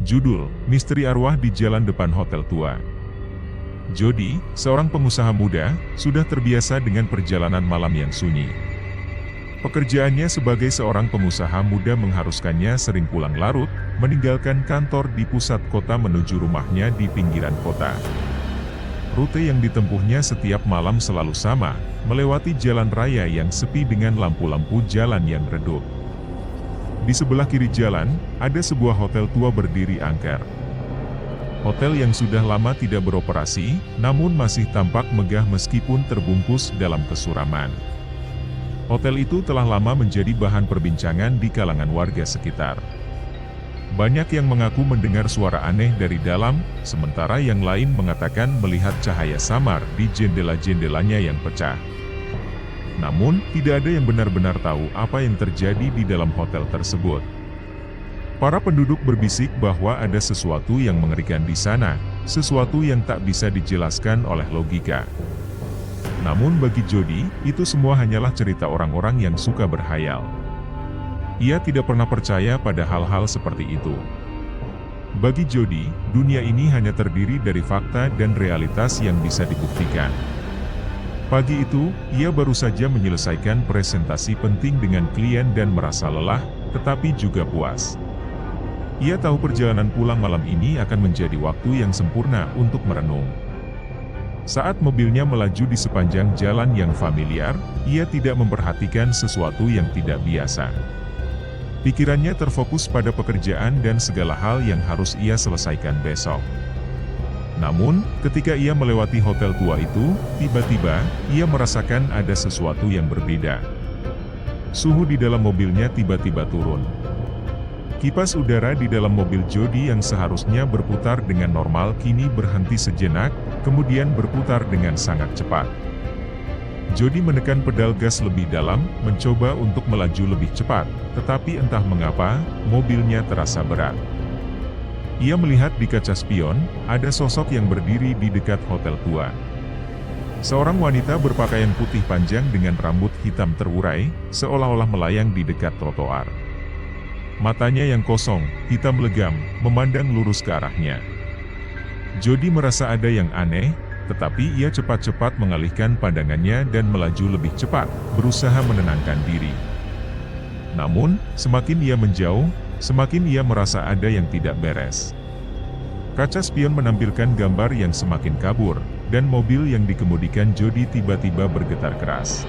Judul, Misteri Arwah di Jalan Depan Hotel Tua. Jody, seorang pengusaha muda, sudah terbiasa dengan perjalanan malam yang sunyi. Pekerjaannya sebagai seorang pengusaha muda mengharuskannya sering pulang larut, meninggalkan kantor di pusat kota menuju rumahnya di pinggiran kota. Rute yang ditempuhnya setiap malam selalu sama, melewati jalan raya yang sepi dengan lampu-lampu jalan yang redup. Di sebelah kiri jalan, ada sebuah hotel tua berdiri angker. Hotel yang sudah lama tidak beroperasi, namun masih tampak megah meskipun terbungkus dalam kesuraman. Hotel itu telah lama menjadi bahan perbincangan di kalangan warga sekitar. Banyak yang mengaku mendengar suara aneh dari dalam, sementara yang lain mengatakan melihat cahaya samar di jendela-jendelanya yang pecah. Namun, tidak ada yang benar-benar tahu apa yang terjadi di dalam hotel tersebut. Para penduduk berbisik bahwa ada sesuatu yang mengerikan di sana, sesuatu yang tak bisa dijelaskan oleh logika. Namun bagi Jody, itu semua hanyalah cerita orang-orang yang suka berhayal. Ia tidak pernah percaya pada hal-hal seperti itu. Bagi Jody, dunia ini hanya terdiri dari fakta dan realitas yang bisa dibuktikan. Pagi itu, ia baru saja menyelesaikan presentasi penting dengan klien dan merasa lelah, tetapi juga puas. Ia tahu perjalanan pulang malam ini akan menjadi waktu yang sempurna untuk merenung. Saat mobilnya melaju di sepanjang jalan yang familiar, ia tidak memperhatikan sesuatu yang tidak biasa. Pikirannya terfokus pada pekerjaan dan segala hal yang harus ia selesaikan besok. Namun, ketika ia melewati hotel tua itu, tiba-tiba, ia merasakan ada sesuatu yang berbeda. Suhu di dalam mobilnya tiba-tiba turun. Kipas udara di dalam mobil Jody yang seharusnya berputar dengan normal kini berhenti sejenak, kemudian berputar dengan sangat cepat. Jody menekan pedal gas lebih dalam, mencoba untuk melaju lebih cepat, tetapi entah mengapa, mobilnya terasa berat. Ia melihat di kaca spion, ada sosok yang berdiri di dekat hotel tua. Seorang wanita berpakaian putih panjang dengan rambut hitam terurai, seolah-olah melayang di dekat trotoar. Matanya yang kosong, hitam legam, memandang lurus ke arahnya. Jody merasa ada yang aneh, tetapi ia cepat-cepat mengalihkan pandangannya dan melaju lebih cepat, berusaha menenangkan diri. Namun, semakin ia menjauh, semakin ia merasa ada yang tidak beres. Kaca spion menampilkan gambar yang semakin kabur, dan mobil yang dikemudikan Jody tiba-tiba bergetar keras.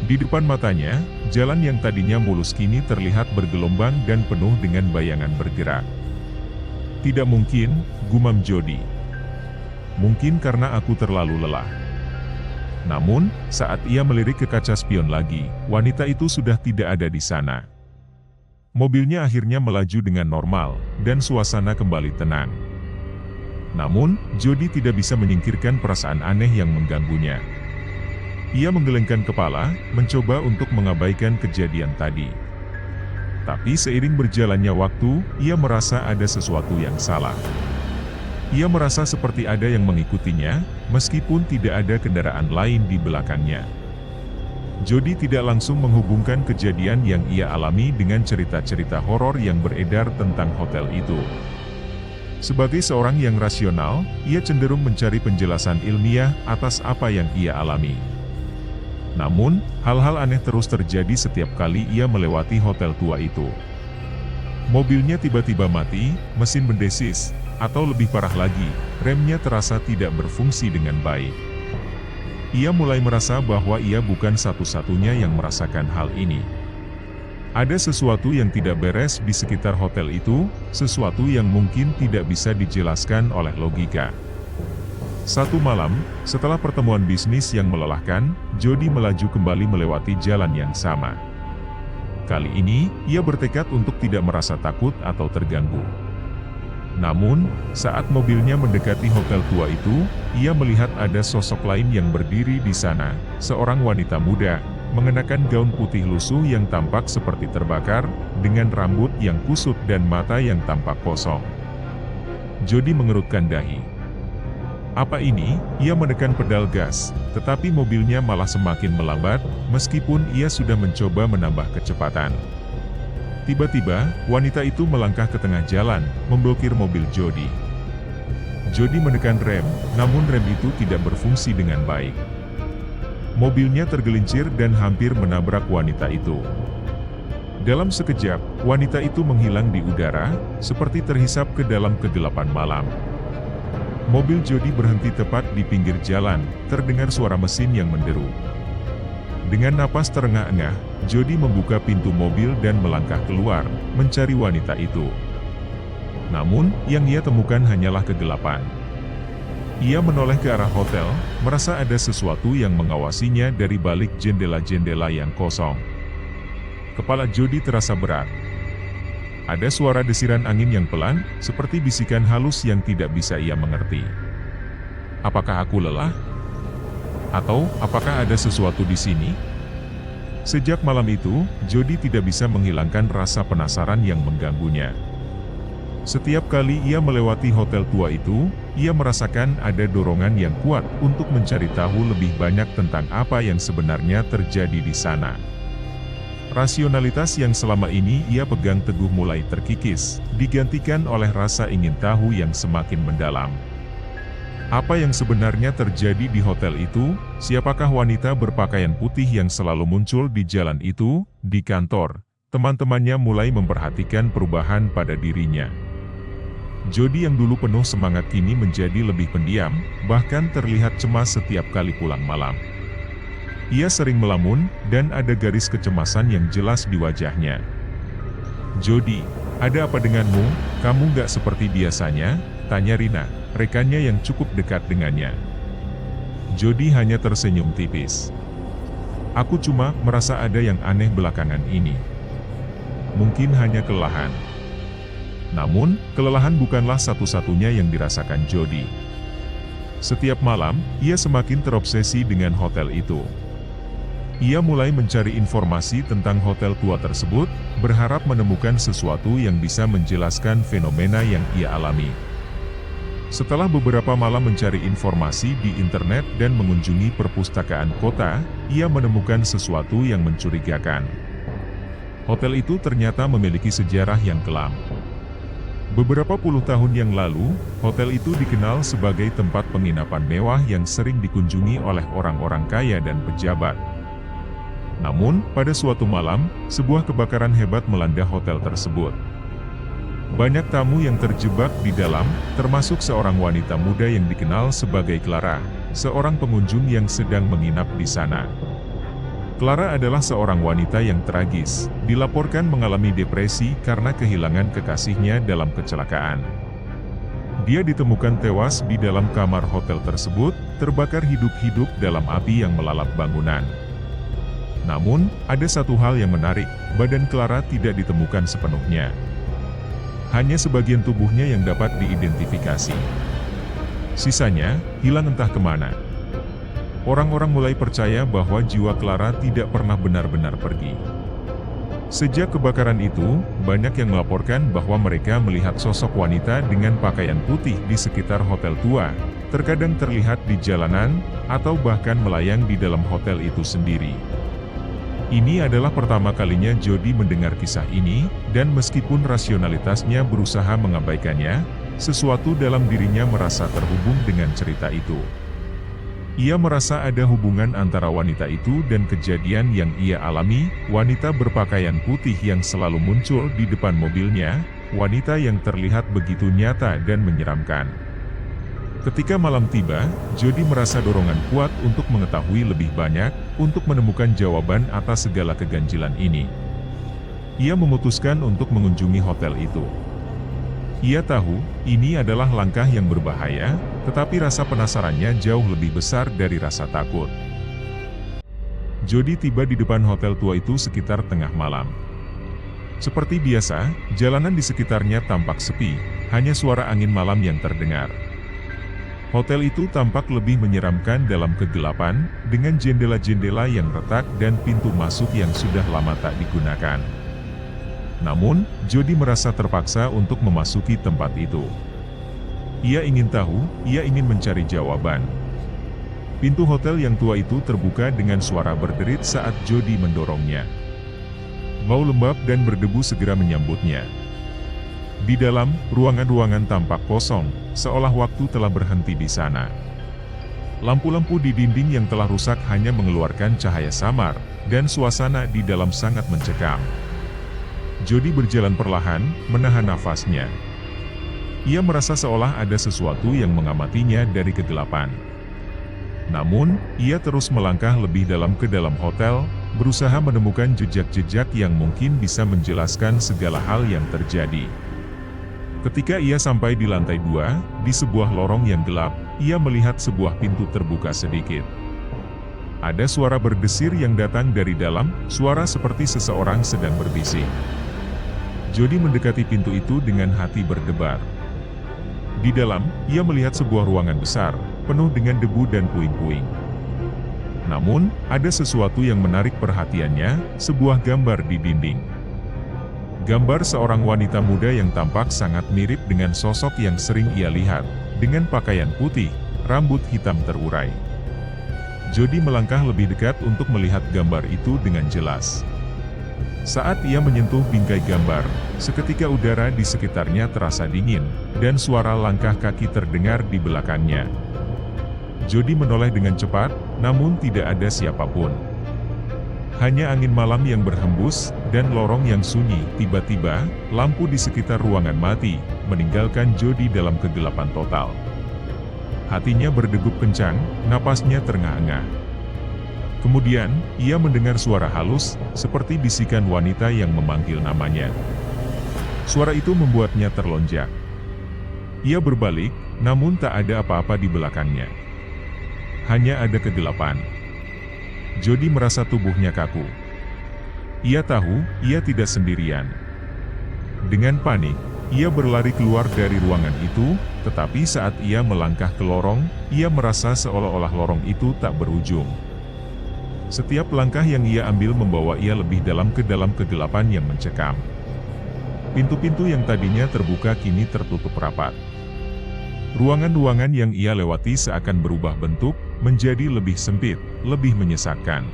Di depan matanya, jalan yang tadinya mulus kini terlihat bergelombang dan penuh dengan bayangan bergerak. Tidak mungkin, gumam Jody. Mungkin karena aku terlalu lelah. Namun, saat ia melirik ke kaca spion lagi, wanita itu sudah tidak ada di sana. Mobilnya akhirnya melaju dengan normal, dan suasana kembali tenang. Namun, Jody tidak bisa menyingkirkan perasaan aneh yang mengganggunya. Ia menggelengkan kepala, mencoba untuk mengabaikan kejadian tadi. Tapi seiring berjalannya waktu, ia merasa ada sesuatu yang salah. Ia merasa seperti ada yang mengikutinya, meskipun tidak ada kendaraan lain di belakangnya. Jody tidak langsung menghubungkan kejadian yang ia alami dengan cerita-cerita horor yang beredar tentang hotel itu. Sebagai seorang yang rasional, ia cenderung mencari penjelasan ilmiah atas apa yang ia alami. Namun, hal-hal aneh terus terjadi setiap kali ia melewati hotel tua itu. Mobilnya tiba-tiba mati, mesin mendesis, atau lebih parah lagi, remnya terasa tidak berfungsi dengan baik. Ia mulai merasa bahwa ia bukan satu-satunya yang merasakan hal ini. Ada sesuatu yang tidak beres di sekitar hotel itu, sesuatu yang mungkin tidak bisa dijelaskan oleh logika. Satu malam, setelah pertemuan bisnis yang melelahkan, Jody melaju kembali melewati jalan yang sama. Kali ini, ia bertekad untuk tidak merasa takut atau terganggu. Namun, saat mobilnya mendekati hotel tua itu, ia melihat ada sosok lain yang berdiri di sana, seorang wanita muda, mengenakan gaun putih lusuh yang tampak seperti terbakar, dengan rambut yang kusut dan mata yang tampak kosong. Jody mengerutkan dahi. Apa ini? Ia menekan pedal gas, tetapi mobilnya malah semakin melambat, meskipun ia sudah mencoba menambah kecepatan. Tiba-tiba, wanita itu melangkah ke tengah jalan, memblokir mobil Jody. Jody menekan rem, namun rem itu tidak berfungsi dengan baik. Mobilnya tergelincir dan hampir menabrak wanita itu. Dalam sekejap, wanita itu menghilang di udara, seperti terhisap ke dalam kegelapan malam. Mobil Jody berhenti tepat di pinggir jalan, terdengar suara mesin yang menderu. Dengan napas terengah-engah, Jody membuka pintu mobil dan melangkah keluar, mencari wanita itu. Namun, yang ia temukan hanyalah kegelapan. Ia menoleh ke arah hotel, merasa ada sesuatu yang mengawasinya dari balik jendela-jendela yang kosong. Kepala Jody terasa berat. Ada suara desiran angin yang pelan, seperti bisikan halus yang tidak bisa ia mengerti. Apakah aku lelah? Atau, apakah ada sesuatu di sini? Sejak malam itu, Jody tidak bisa menghilangkan rasa penasaran yang mengganggunya. Setiap kali ia melewati hotel tua itu, ia merasakan ada dorongan yang kuat untuk mencari tahu lebih banyak tentang apa yang sebenarnya terjadi di sana. Rasionalitas yang selama ini ia pegang teguh mulai terkikis, digantikan oleh rasa ingin tahu yang semakin mendalam. Apa yang sebenarnya terjadi di hotel itu? Siapakah wanita berpakaian putih yang selalu muncul di jalan itu? Di kantor, teman-temannya mulai memperhatikan perubahan pada dirinya. Jody yang dulu penuh semangat kini menjadi lebih pendiam, bahkan terlihat cemas setiap kali pulang malam. Ia sering melamun, dan ada garis kecemasan yang jelas di wajahnya. "Jody, ada apa denganmu? Kamu gak seperti biasanya?" tanya Rina, rekannya yang cukup dekat dengannya. Jody hanya tersenyum tipis. "Aku cuma merasa ada yang aneh belakangan ini. Mungkin hanya kelelahan." Namun, kelelahan bukanlah satu-satunya yang dirasakan Jody. Setiap malam, ia semakin terobsesi dengan hotel itu. Ia mulai mencari informasi tentang hotel tua tersebut, berharap menemukan sesuatu yang bisa menjelaskan fenomena yang ia alami. Setelah beberapa malam mencari informasi di internet dan mengunjungi perpustakaan kota, ia menemukan sesuatu yang mencurigakan. Hotel itu ternyata memiliki sejarah yang kelam. Beberapa puluh tahun yang lalu, hotel itu dikenal sebagai tempat penginapan mewah yang sering dikunjungi oleh orang-orang kaya dan pejabat. Namun, pada suatu malam, sebuah kebakaran hebat melanda hotel tersebut. Banyak tamu yang terjebak di dalam, termasuk seorang wanita muda yang dikenal sebagai Clara, seorang pengunjung yang sedang menginap di sana. Clara adalah seorang wanita yang tragis, dilaporkan mengalami depresi karena kehilangan kekasihnya dalam kecelakaan. Dia ditemukan tewas di dalam kamar hotel tersebut, terbakar hidup-hidup dalam api yang melalap bangunan. Namun, ada satu hal yang menarik, badan Clara tidak ditemukan sepenuhnya. Hanya sebagian tubuhnya yang dapat diidentifikasi. Sisanya, hilang entah kemana. Orang-orang mulai percaya bahwa jiwa Clara tidak pernah benar-benar pergi. Sejak kebakaran itu, banyak yang melaporkan bahwa mereka melihat sosok wanita dengan pakaian putih di sekitar hotel tua, terkadang terlihat di jalanan, atau bahkan melayang di dalam hotel itu sendiri. Ini adalah pertama kalinya Jody mendengar kisah ini, dan meskipun rasionalitasnya berusaha mengabaikannya, sesuatu dalam dirinya merasa terhubung dengan cerita itu. Ia merasa ada hubungan antara wanita itu dan kejadian yang ia alami, wanita berpakaian putih yang selalu muncul di depan mobilnya, wanita yang terlihat begitu nyata dan menyeramkan. Ketika malam tiba, Jody merasa dorongan kuat untuk mengetahui lebih banyak, untuk menemukan jawaban atas segala keganjilan ini. Ia memutuskan untuk mengunjungi hotel itu. Ia tahu, ini adalah langkah yang berbahaya, tetapi rasa penasarannya jauh lebih besar dari rasa takut. Jody tiba di depan hotel tua itu sekitar tengah malam. Seperti biasa, jalanan di sekitarnya tampak sepi, hanya suara angin malam yang terdengar. Hotel itu tampak lebih menyeramkan dalam kegelapan, dengan jendela-jendela yang retak dan pintu masuk yang sudah lama tak digunakan. Namun, Jody merasa terpaksa untuk memasuki tempat itu. Ia ingin tahu, ia ingin mencari jawaban. Pintu hotel yang tua itu terbuka dengan suara berderit saat Jody mendorongnya. bau lembab dan berdebu segera menyambutnya. Di dalam, ruangan-ruangan tampak kosong, seolah waktu telah berhenti di sana. Lampu-lampu di dinding yang telah rusak hanya mengeluarkan cahaya samar, dan suasana di dalam sangat mencekam. Jody berjalan perlahan, menahan nafasnya. Ia merasa seolah ada sesuatu yang mengamatinya dari kegelapan. Namun, ia terus melangkah lebih dalam ke dalam hotel, berusaha menemukan jejak-jejak yang mungkin bisa menjelaskan segala hal yang terjadi. Ketika ia sampai di lantai 2, di sebuah lorong yang gelap, ia melihat sebuah pintu terbuka sedikit. Ada suara berdesir yang datang dari dalam, suara seperti seseorang sedang berbisik. Jody mendekati pintu itu dengan hati berdebar. Di dalam, ia melihat sebuah ruangan besar, penuh dengan debu dan puing-puing. Namun, ada sesuatu yang menarik perhatiannya, sebuah gambar di dinding. Gambar seorang wanita muda yang tampak sangat mirip dengan sosok yang sering ia lihat, dengan pakaian putih, rambut hitam terurai. Jody melangkah lebih dekat untuk melihat gambar itu dengan jelas. Saat ia menyentuh bingkai gambar, seketika udara di sekitarnya terasa dingin, dan suara langkah kaki terdengar di belakangnya. Jody menoleh dengan cepat, namun tidak ada siapapun. Hanya angin malam yang berhembus, dan lorong yang sunyi. Tiba-tiba, lampu di sekitar ruangan mati, meninggalkan Jody dalam kegelapan total. Hatinya berdegup kencang, napasnya terengah-engah. Kemudian, ia mendengar suara halus, seperti bisikan wanita yang memanggil namanya. Suara itu membuatnya terlonjak. Ia berbalik, namun tak ada apa-apa di belakangnya. Hanya ada kegelapan. Jody merasa tubuhnya kaku. Ia tahu, ia tidak sendirian. Dengan panik, ia berlari keluar dari ruangan itu, tetapi saat ia melangkah ke lorong, ia merasa seolah-olah lorong itu tak berujung. Setiap langkah yang ia ambil membawa ia lebih dalam ke dalam kegelapan yang mencekam. Pintu-pintu yang tadinya terbuka kini tertutup rapat. Ruangan-ruangan yang ia lewati seakan berubah bentuk, menjadi lebih sempit, lebih menyesakkan.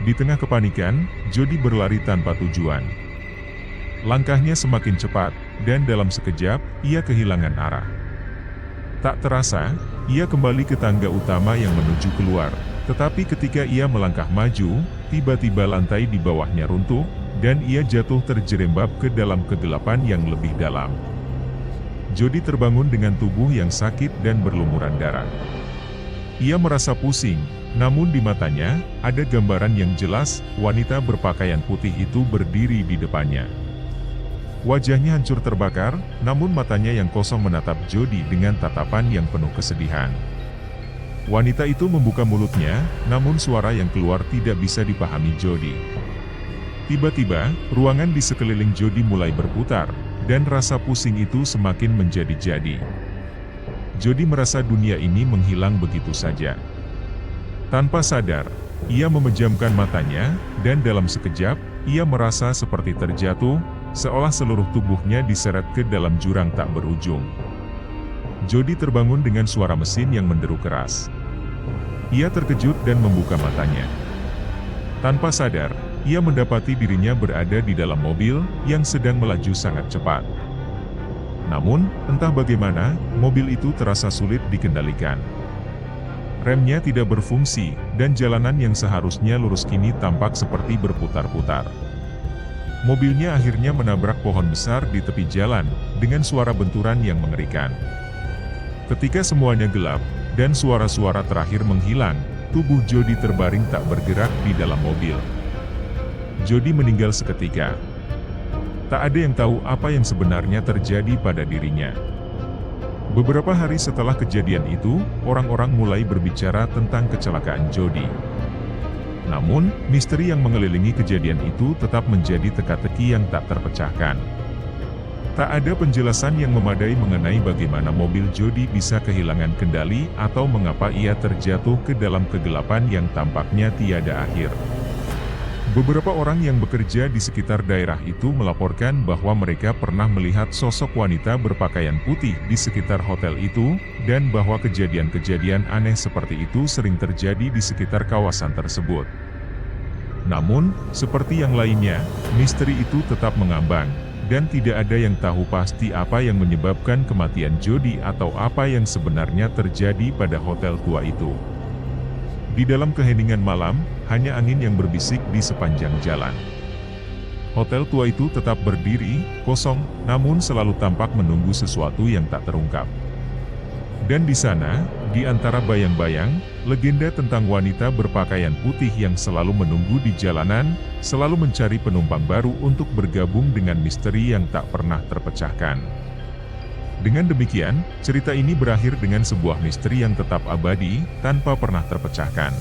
Di tengah kepanikan, Jody berlari tanpa tujuan. Langkahnya semakin cepat, dan dalam sekejap, ia kehilangan arah. Tak terasa, ia kembali ke tangga utama yang menuju keluar, tetapi ketika ia melangkah maju, tiba-tiba lantai di bawahnya runtuh, dan ia jatuh terjerembab ke dalam kegelapan yang lebih dalam. Jody terbangun dengan tubuh yang sakit dan berlumuran darah. Ia merasa pusing, namun di matanya, ada gambaran yang jelas, wanita berpakaian putih itu berdiri di depannya. Wajahnya hancur terbakar, namun matanya yang kosong menatap Jody dengan tatapan yang penuh kesedihan. Wanita itu membuka mulutnya, namun suara yang keluar tidak bisa dipahami Jody. Tiba-tiba, ruangan di sekeliling Jody mulai berputar, dan rasa pusing itu semakin menjadi-jadi. Jody merasa dunia ini menghilang begitu saja. Tanpa sadar, ia memejamkan matanya, dan dalam sekejap, ia merasa seperti terjatuh, seolah seluruh tubuhnya diseret ke dalam jurang tak berujung. Jody terbangun dengan suara mesin yang menderu keras. Ia terkejut dan membuka matanya. Tanpa sadar, ia mendapati dirinya berada di dalam mobil yang sedang melaju sangat cepat. Namun, entah bagaimana, mobil itu terasa sulit dikendalikan. Remnya tidak berfungsi, dan jalanan yang seharusnya lurus kini tampak seperti berputar-putar. Mobilnya akhirnya menabrak pohon besar di tepi jalan, dengan suara benturan yang mengerikan. Ketika semuanya gelap, dan suara-suara terakhir menghilang, tubuh Jody terbaring tak bergerak di dalam mobil. Jody meninggal seketika. Tak ada yang tahu apa yang sebenarnya terjadi pada dirinya. Beberapa hari setelah kejadian itu, orang-orang mulai berbicara tentang kecelakaan Jody. Namun, misteri yang mengelilingi kejadian itu tetap menjadi teka-teki yang tak terpecahkan. Tak ada penjelasan yang memadai mengenai bagaimana mobil Jody bisa kehilangan kendali atau mengapa ia terjatuh ke dalam kegelapan yang tampaknya tiada akhir. Beberapa orang yang bekerja di sekitar daerah itu melaporkan bahwa mereka pernah melihat sosok wanita berpakaian putih di sekitar hotel itu, dan bahwa kejadian-kejadian aneh seperti itu sering terjadi di sekitar kawasan tersebut. Namun, seperti yang lainnya, misteri itu tetap mengambang, dan tidak ada yang tahu pasti apa yang menyebabkan kematian Jody atau apa yang sebenarnya terjadi pada hotel tua itu. Di dalam keheningan malam, hanya angin yang berbisik di sepanjang jalan. Hotel tua itu tetap berdiri, kosong, namun selalu tampak menunggu sesuatu yang tak terungkap. Dan di sana, di antara bayang-bayang, legenda tentang wanita berpakaian putih yang selalu menunggu di jalanan, selalu mencari penumpang baru untuk bergabung dengan misteri yang tak pernah terpecahkan. Dengan demikian, cerita ini berakhir dengan sebuah misteri yang tetap abadi, tanpa pernah terpecahkan.